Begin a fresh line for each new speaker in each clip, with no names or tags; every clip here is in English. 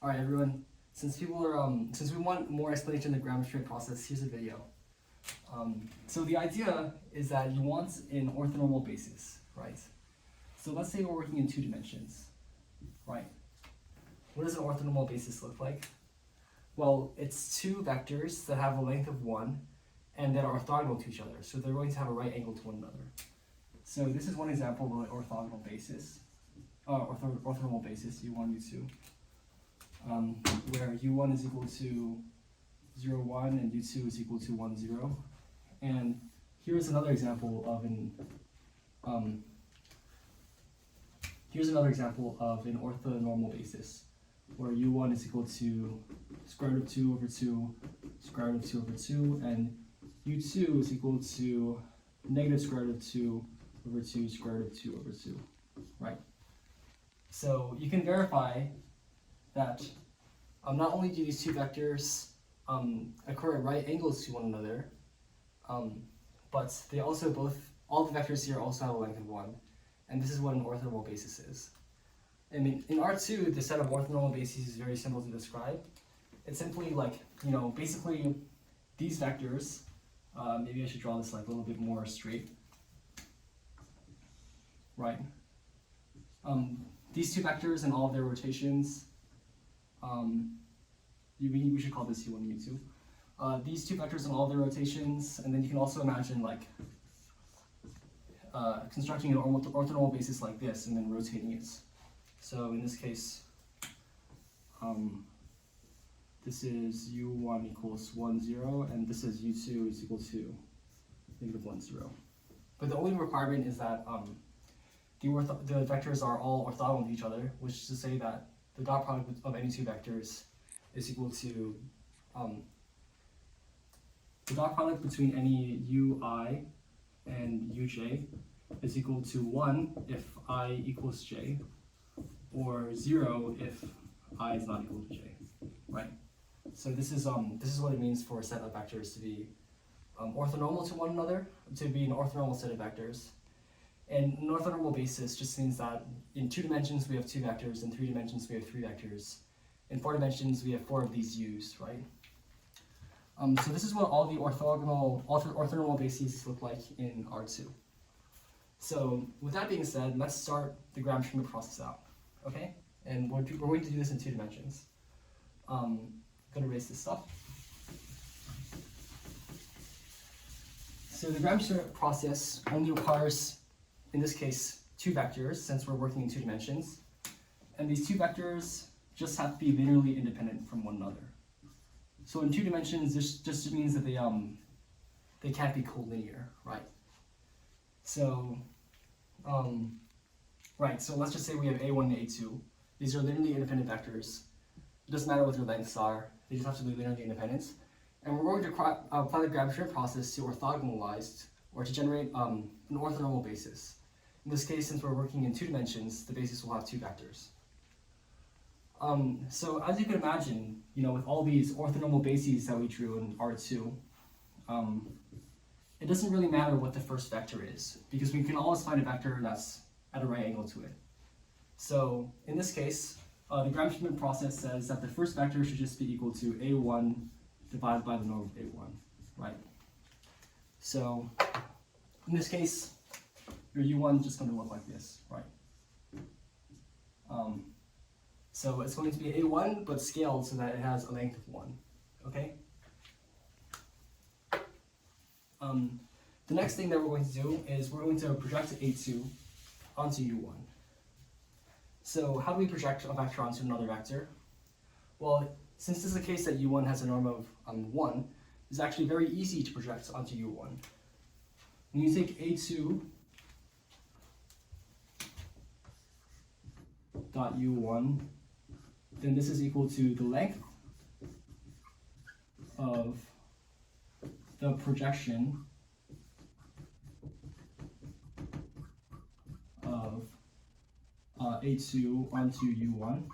All right, everyone. Since we want more explanation of the Gram-Schmidt process, here's a video. So the idea is that you want an orthonormal basis, right? So let's say we're working in 2 dimensions, right? What does an orthonormal basis look like? Well, it's 2 vectors that have a length of 1 and that are orthogonal to each other. So they're going to have a right angle to one another. So this is one example of an orthogonal basis, orthonormal basis, U1, U2. Where U1 is equal to 0, 1 and U2 is equal to 1, 0. And here's another example of an orthonormal basis, where U1 is equal to square root of 2 over 2, square root of 2 over 2, and U2 is equal to negative square root of 2 over 2, square root of 2 over 2, right? So you can verify that not only do these 2 vectors occur at right angles to one another, but they also all the vectors here also have a length of 1, and this is what an orthonormal basis is. And in R2, the set of orthonormal bases is very simple to describe. It's simply like, basically these vectors, maybe I should draw this like a little bit more straight, right? These 2 vectors and all of their rotations, we should call this U1 and U2. These 2 vectors and all of their rotations, and then you can also imagine like constructing an orthonormal basis like this and then rotating it. So in this case, this is U1 equals 1, 0, and this is U2 is equal to negative 1, 0. But the only requirement is that the vectors are all orthogonal to each other, which is to say that the dot product of any 2 vectors is equal to the dot product between any ui and uj is equal to 1 if I equals j, or 0 if I is not equal to j, right? So this is what it means for a set of vectors to be orthonormal to one another, to be an orthonormal set of vectors. And an orthonormal basis just means that in 2 dimensions we have 2 vectors, in 3 dimensions we have 3 vectors, in 4 dimensions we have 4 of these u's, right? So this is what all the orthonormal bases look like in R2. So with that being said, let's start the Gram-Schmidt process out, okay? And we're going to do this in 2 dimensions. I'm going to erase this stuff. So the Gram-Schmidt process only requires, in this case, 2 vectors, since we're working in 2 dimensions. And these 2 vectors just have to be linearly independent from one another. So in 2 dimensions, this just means that they can't be collinear, right? So, so let's just say we have A1 and A2. These are linearly independent vectors. It doesn't matter what their lengths are, they just have to be linearly independent. And we're going to apply the Gram-Schmidt process to orthogonalize, or to generate an orthonormal basis. In this case, since we're working in 2 dimensions, the basis will have 2 vectors. So as you can imagine, with all these orthonormal bases that we drew in R2, it doesn't really matter what the first vector is, because we can always find a vector that's at a right angle to it. So in this case, the Gram-Schmidt process says that the first vector should just be equal to A1 divided by the norm of A1, right? So in this case, your U1 is just going to look like this, right? So it's going to be A1, but scaled so that it has a length of 1, okay? The next thing that we're going to do is we're going to project A2 onto U1. So how do we project a vector onto another vector? Well, since this is the case that U1 has a norm of 1, it's actually very easy to project onto U1. When you take A2 dot U1, then this is equal to the length of the projection of A2 onto U1.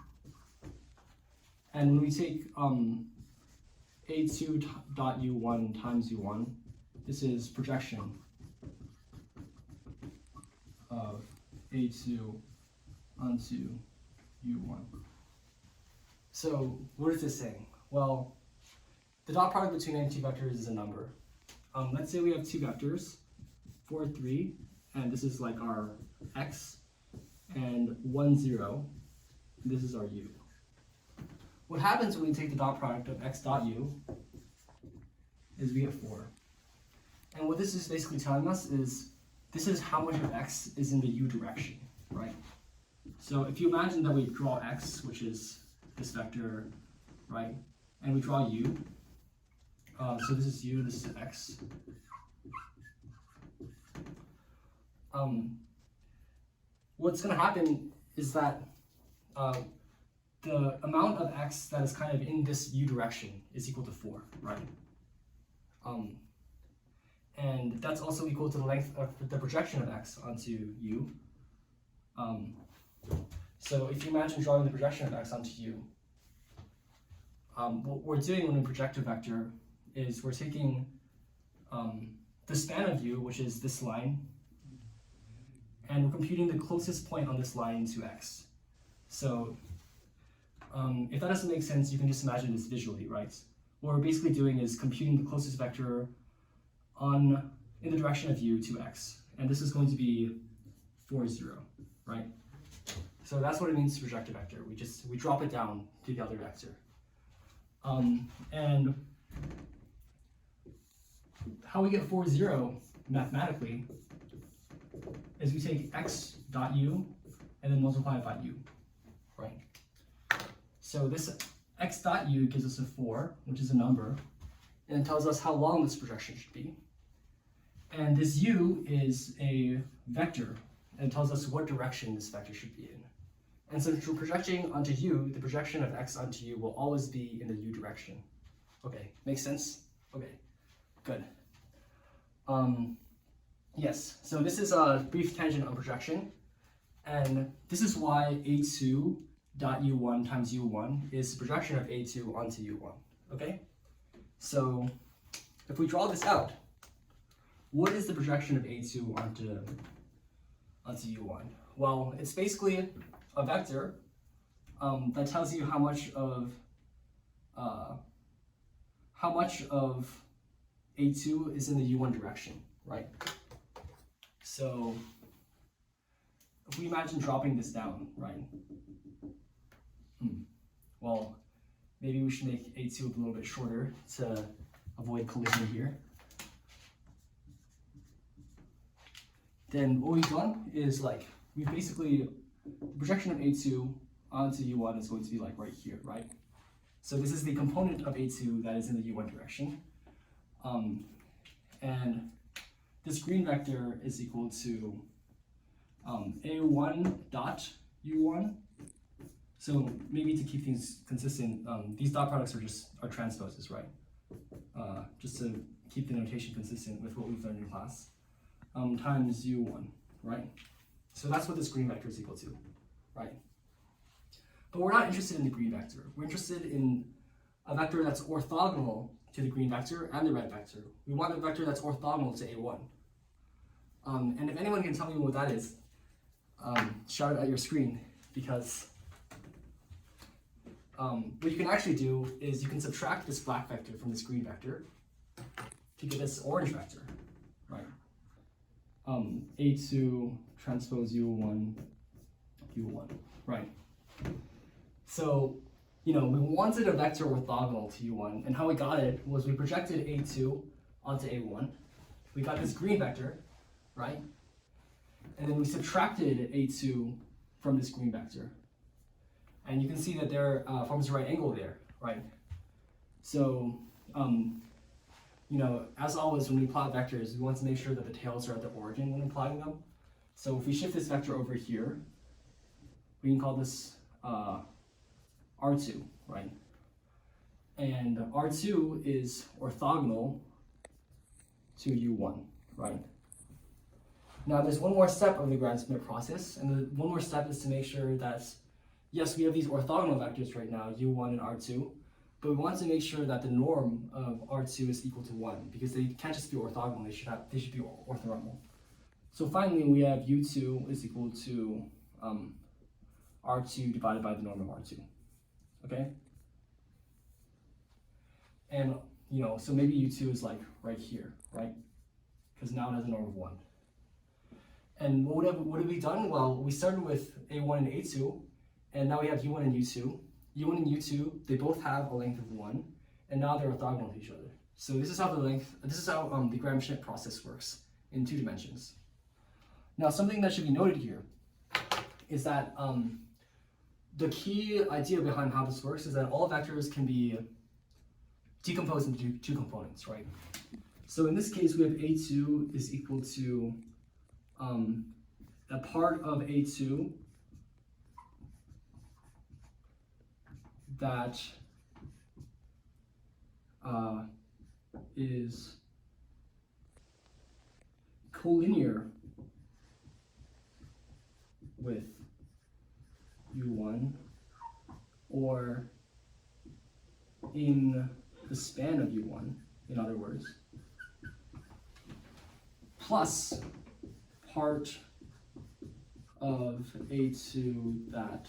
And when we take A2 dot U1 times U1, this is projection of A2 onto U1. So what is this saying? Well, the dot product between any two vectors is a number. Let's say we have two vectors, 4, 3, and this is like our x, and 1, 0, and this is our u. What happens when we take the dot product of x dot u is we get 4. And what this is basically telling us is this is how much of x is in the u direction, right? So if you imagine that we draw x, which is this vector, right, and we draw u, so this is u, this is x. What's going to happen is that the amount of x that is kind of in this u direction is equal to 4, right? And that's also equal to the length of the projection of x onto u. So if you imagine drawing the projection of x onto u, what we're doing when we project a vector is we're taking the span of u, which is this line, and we're computing the closest point on this line to x. So if that doesn't make sense, you can just imagine this visually, right? What we're basically doing is computing the closest vector in the direction of u to x, and this is going to be 4, 0, right? So that's what it means to project a vector. We drop it down to the other vector. And how we get 4, 0 mathematically is we take x dot u and then multiply it by u, right? So this x dot u gives us a 4, which is a number, and it tells us how long this projection should be. And this u is a vector, and it tells us what direction this vector should be in. And since we're projecting onto u, the projection of x onto u will always be in the u direction. Okay, makes sense? Okay, good. Yes, so this is a brief tangent on projection, and this is why a2 dot u1 times u1 is the projection of a2 onto u1, okay? So if we draw this out, what is the projection of a2 onto u1? Well, it's basically a vector that tells you how much of a2 is in the u1 direction, right? So if we imagine dropping this down, right? Well, maybe we should make a2 a little bit shorter to avoid collision here. Then what we've done is we basically, the projection of a2 onto u1 is going to be like right here, right? So this is the component of a2 that is in the u1 direction. And this green vector is equal to a1 dot u1. So maybe to keep things consistent, these dot products are transposes, right? Just to keep the notation consistent with what we've learned in class, times u1, right? So that's what this green vector is equal to, right? But we're not interested in the green vector. We're interested in a vector that's orthogonal to the green vector and the red vector. We want a vector that's orthogonal to a1. And if anyone can tell me what that is, shout it at your screen, because what you can actually do is you can subtract this black vector from this green vector to get this orange vector, right? A2 transpose u1, right? So, we wanted a vector orthogonal to u1, and how we got it was we projected a2 onto a1. We got this green vector, right? And then we subtracted a2 from this green vector. And you can see that there forms a right angle there, right? So, as always, when we plot vectors, we want to make sure that the tails are at the origin when plotting them. So if we shift this vector over here, we can call this R2, right? And R2 is orthogonal to U1, right? Now there's one more step of the Schmidt process, and the one more step is to make sure that, yes, we have these orthogonal vectors right now, U1 and R2, but we want to make sure that the norm of R2 is equal to 1, because they can't just be orthogonal, they should be orthonormal. So finally, we have U2 is equal to R2 divided by the norm of R2, okay? And, so maybe u2 is like right here, right? Because now it has a norm of 1. And what have we done? Well, we started with a1 and a2, and now we have u1 and u2. u1 and u2, they both have a length of 1, and now they're orthogonal to each other. So this is how the Gram-Schmidt process works in 2 dimensions. Now, something that should be noted here is that the key idea behind how this works is that all vectors can be decomposed into 2 components, right? So in this case, we have a2 is equal to a part of a2 that is collinear with u1, or in the span of u1, in other words, plus part of a2 that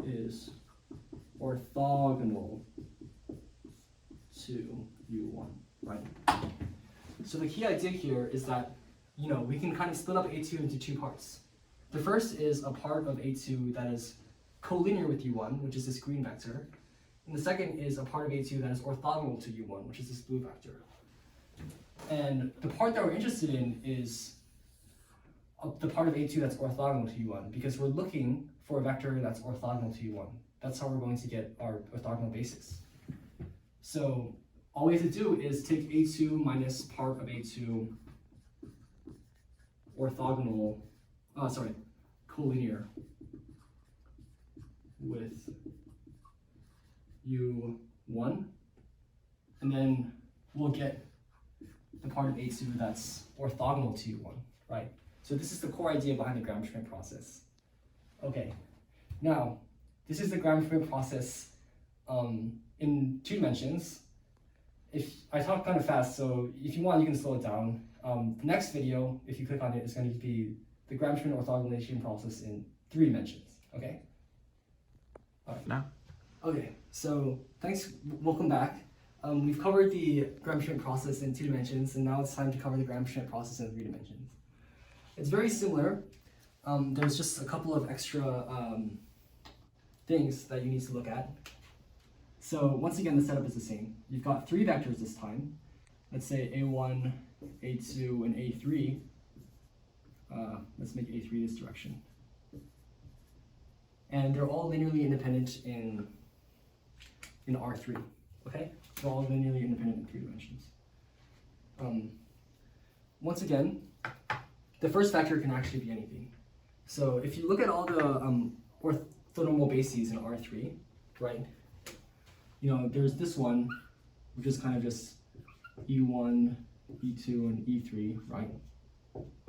is orthogonal to u1, right? So the key idea here is that, we can kind of split up a2 into 2 parts. The first is a part of a2 that is collinear with u1, which is this green vector. And the second is a part of a2 that is orthogonal to u1, which is this blue vector. And the part that we're interested in is the part of a2 that's orthogonal to u1, because we're looking for a vector that's orthogonal to u1. That's how we're going to get our orthogonal basis. So all we have to do is take a2 minus part of a2 collinear with u1, and then we'll get the part of a2 that's orthogonal to u1, right? So this is the core idea behind the Gram-Schmidt process. Okay, now this is the Gram-Schmidt process in 2 dimensions. If I talk kind of fast, so if you want, you can slow it down. The next video, if you click on it, is going to be the Gram-Schmidt orthogonalization process in 3 dimensions. Okay. All right.
Now.
Okay. So thanks. Welcome back. We've covered the Gram-Schmidt process in 2 dimensions, and now it's time to cover the Gram-Schmidt process in 3 dimensions. It's very similar. There's just a couple of extra things that you need to look at. So once again, the setup is the same. You've got 3 vectors this time. Let's say a1, a2, and a3. Let's make a3 this direction. And they're all linearly independent in R3. Okay? They're all linearly independent in 3 dimensions. Once again, the first vector can actually be anything. So if you look at all the orthonormal bases in R3, right? There's this one, which is kind of just E1, E2, and E3, right?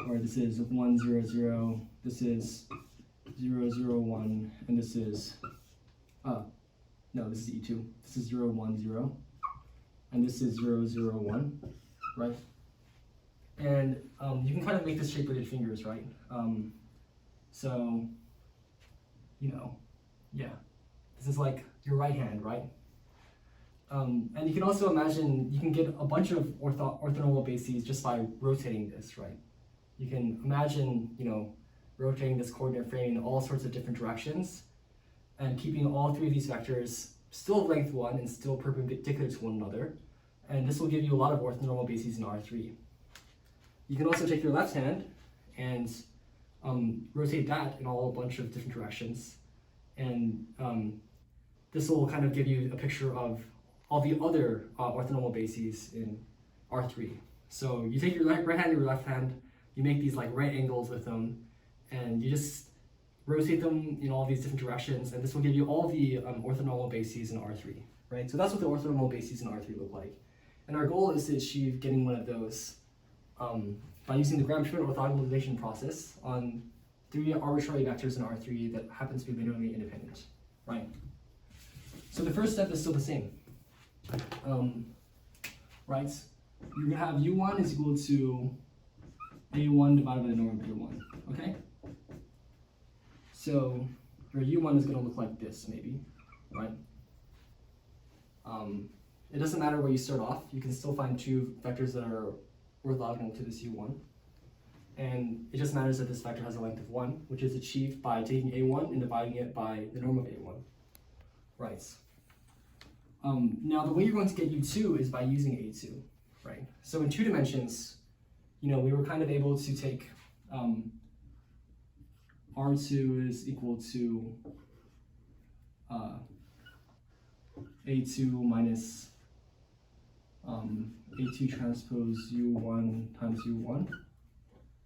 Or this is 1, 0, 0, this is 0, 0, 1, and this is, no, this is E2. This is 0, 1, 0, and this is 0, 0, 1, right? And you can kind of make this shape with your fingers, right? So, yeah, this is like your right hand, right? And you can also imagine, you can get a bunch of orthonormal bases just by rotating this, right? You can imagine, rotating this coordinate frame in all sorts of different directions and keeping all 3 of these vectors still of length 1 and still perpendicular to one another. And this will give you a lot of orthonormal bases in R3. You can also take your left hand and rotate that in a bunch of different directions. And this will kind of give you a picture of all the other orthonormal bases in R3. So you take your right hand and your left hand, you make these like right angles with them, and you just rotate them in all these different directions, and this will give you all the orthonormal bases in R3, right? So that's what the orthonormal bases in R3 look like. And our goal is to achieve getting one of those by using the Gram-Schmidt orthogonalization process on 3 arbitrary vectors in R3 that happen to be linearly independent, right? So the first step is still the same, right? You're gonna have U1 is equal to A1 divided by the norm of A1, okay? So your U1 is gonna look like this, maybe, right? it doesn't matter where you start off. You can still find two vectors that are orthogonal to this u1. And it just matters that this vector has a length of 1, which is achieved by taking a1 and dividing it by the norm of a1. Right. Now the way you're going to get u2 is by using a2. Right. So in 2 dimensions, we were kind of able to take R2 is equal to A2 minus A2 transpose U1 times U1,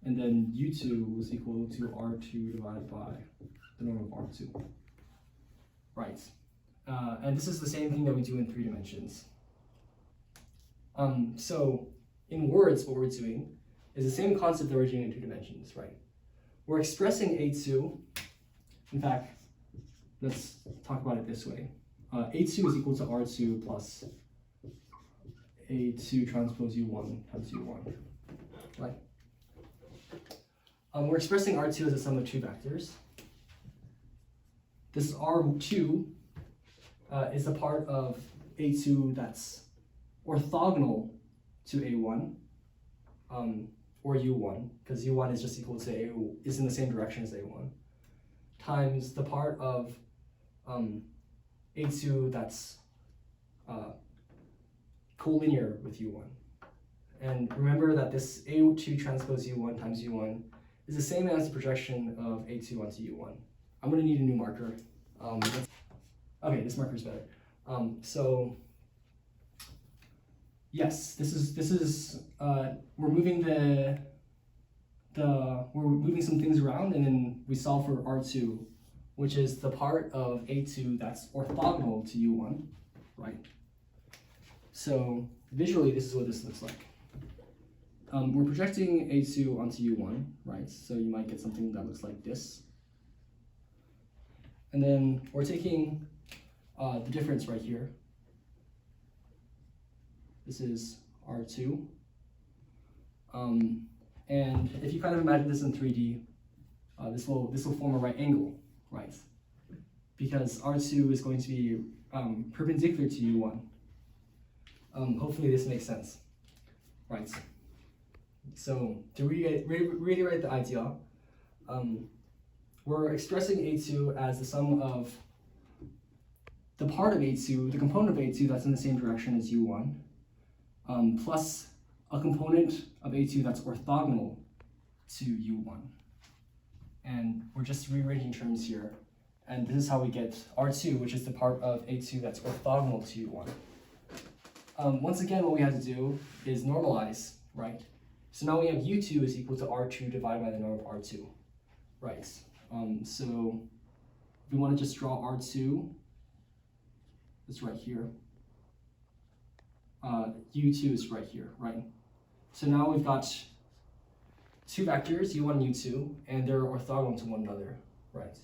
and then U2 was equal to R2 divided by the norm of R2. Right. And this is the same thing that we do in 3 dimensions. So in words, what we're doing is the same concept that we're doing in 2 dimensions, right? We're expressing A2. In fact, let's talk about it this way. A2 is equal to R2 plus A2 transpose U1 times U1, right? We're expressing R2 as a sum of 2 vectors. This R2 is a part of A2 that's orthogonal to A1, or U1, because U1 is just equal to is in the same direction as A1, times the part of A2 that's collinear with U1. And remember that this A2 transpose U1 times U1 is the same as the projection of A2 onto U1. I'm going to need a new marker. Okay, this marker is better. So yes, this is we're moving we're moving some things around, and then we solve for R2, which is the part of A2 that's orthogonal to U1, right? So visually, this is what this looks like. We're projecting A2 onto U1, right? So you might get something that looks like this. And then we're taking the difference right here. This is R2. And if you kind of imagine this in 3D, this will form a right angle, right? Because R2 is going to be perpendicular to U1. Hopefully this makes sense, right? So to reiterate the idea, we're expressing A2 as the sum of the part of A2, the component of A2 that's in the same direction as U1, plus a component of A2 that's orthogonal to U1. And we're just rearranging terms here. And this is how we get R2, which is the part of A2 that's orthogonal to U1. Once again, what we have to do is normalize, right? So now we have U2 is equal to R2 divided by the norm of R2, right? So if we want to just draw R2, it's right here. U2 is right here, right? So now we've got 2 vectors, U1 and U2, and they're orthogonal to one another, right?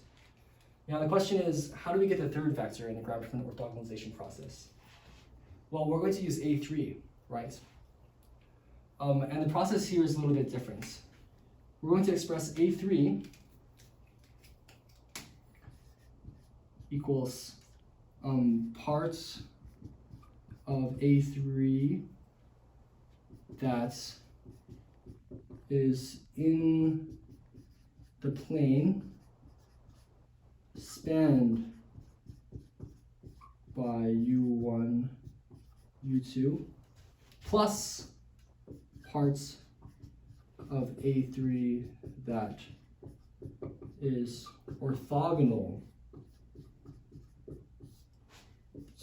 Now the question is, how do we get the third vector in the Graviton orthogonalization process? Well, we're going to use A3, right? And the process here is a little bit different. We're going to express A3 equals part of A3 that is in the plane spanned by U1, U2, plus parts of A3 that is orthogonal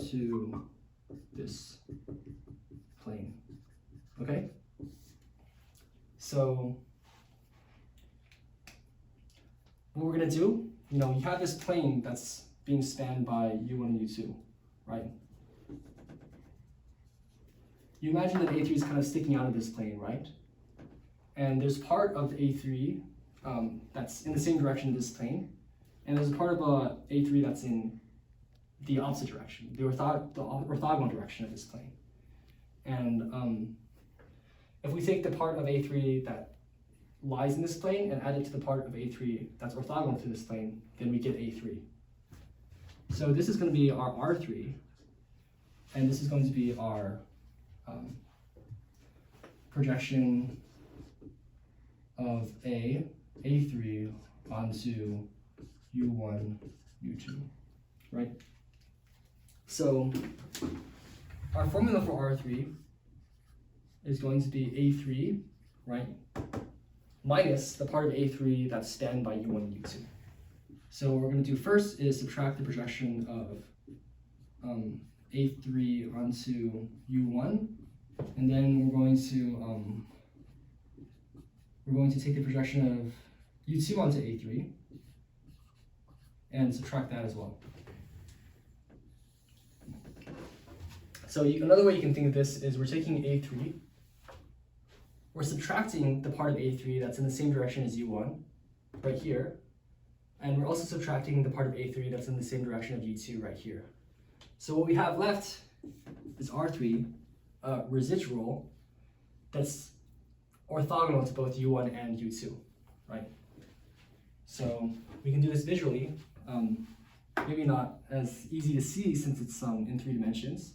to this plane. Okay? So what we're going to do, you have this plane that's being spanned by U1 and U2, right? You imagine that A3 is kind of sticking out of this plane, right? And there's part of A3 that's in the same direction as this plane, and there's a part of A3 that's in the opposite direction, the orthogonal direction of this plane. And if we take the part of A3 that lies in this plane and add it to the part of A3 that's orthogonal to this plane, then we get A3. So this is going to be our R3, and this is going to be our projection of A3 onto U1, U2, right? So our formula for R3 is going to be A3, right, minus the part of A3 that's spanned by U1 and U2. So what we're going to do first is subtract the projection of A3 onto U1, and then we're going to take the projection of U2 onto A3 and subtract that as well. So another way you can think of this is we're taking A3, we're subtracting the part of A3 that's in the same direction as U1, right here, and we're also subtracting the part of A3 that's in the same direction of U2 right here. So what we have left is R3, residual, that's orthogonal to both U1 and U2, right? So we can do this visually, maybe not as easy to see since it's in 3 dimensions,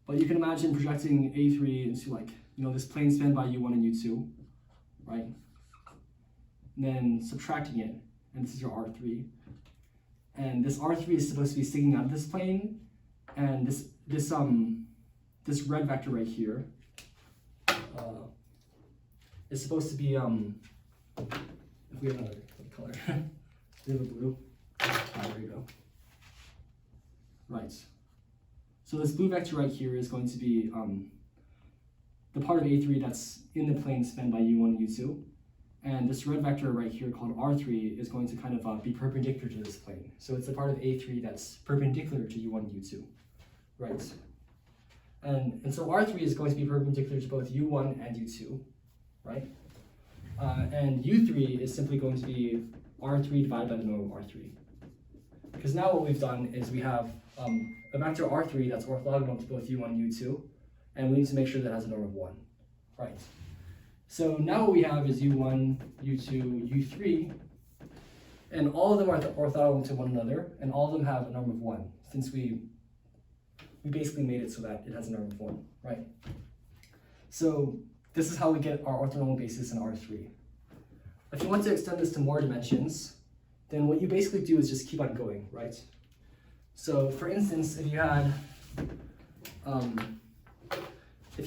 but you can imagine projecting A3 into this plane spanned by U1 and U2, right? And then subtracting it, and this is your R3. And this R3 is supposed to be sticking out of this plane, and this red vector right here is supposed to be, if we have another color, we have a blue, there you go. Right. So this blue vector right here is going to be the part of A3 that's in the plane spanned by U1 and U2. And this red vector right here called R3 is going to kind of be perpendicular to this plane. So it's the part of A3 that's perpendicular to U1 and U2, right? And so R3 is going to be perpendicular to both U1 and U2, right? And U3 is simply going to be R3 divided by the norm of R3. Because now what we've done is we have a vector R3 that's orthogonal to both U1 and U2, and we need to make sure that it has a norm of 1, right? So now what we have is U1, U2, U3, and all of them are orthogonal to one another, and all of them have a norm of 1, since we basically made it so that it has a norm of 1, right? So this is how we get our orthogonal basis in R3. If you want to extend this to more dimensions, then what you basically do is just keep on going, right? So for instance, if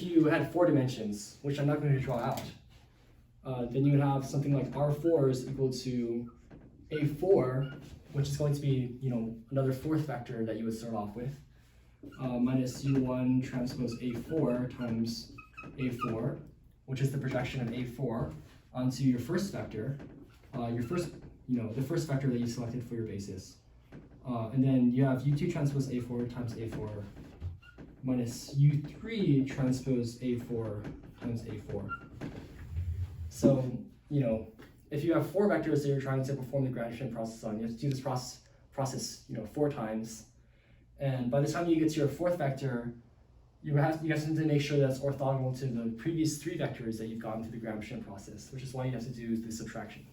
you had 4 dimensions, which I'm not going to draw out, then you would have something like R4 is equal to A4, which is going to be, another 4th vector that you would start off with, minus U1 transpose A4 times A4, which is the projection of A4 onto your first vector, the first vector that you selected for your basis. And then you have U2 transpose A4 times A4 minus U3 transpose A4 times A4. So, if you have 4 vectors that you're trying to perform the Grad-Schmidt process on, you have to do this process 4 times. And by the time you get to your 4th vector, you have to make sure that it's orthogonal to the previous 3 vectors that you've gotten through the Grad-Schmidt process, which is why you have to do the subtraction.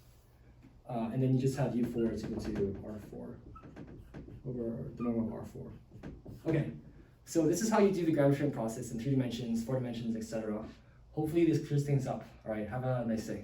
And then you just have U4 is equal to R4 over the norm of R4. Okay, so this is how you do the Grad-Schmidt process in 3 dimensions, 4 dimensions, etc. Hopefully this clears things up. All right, have a nice day.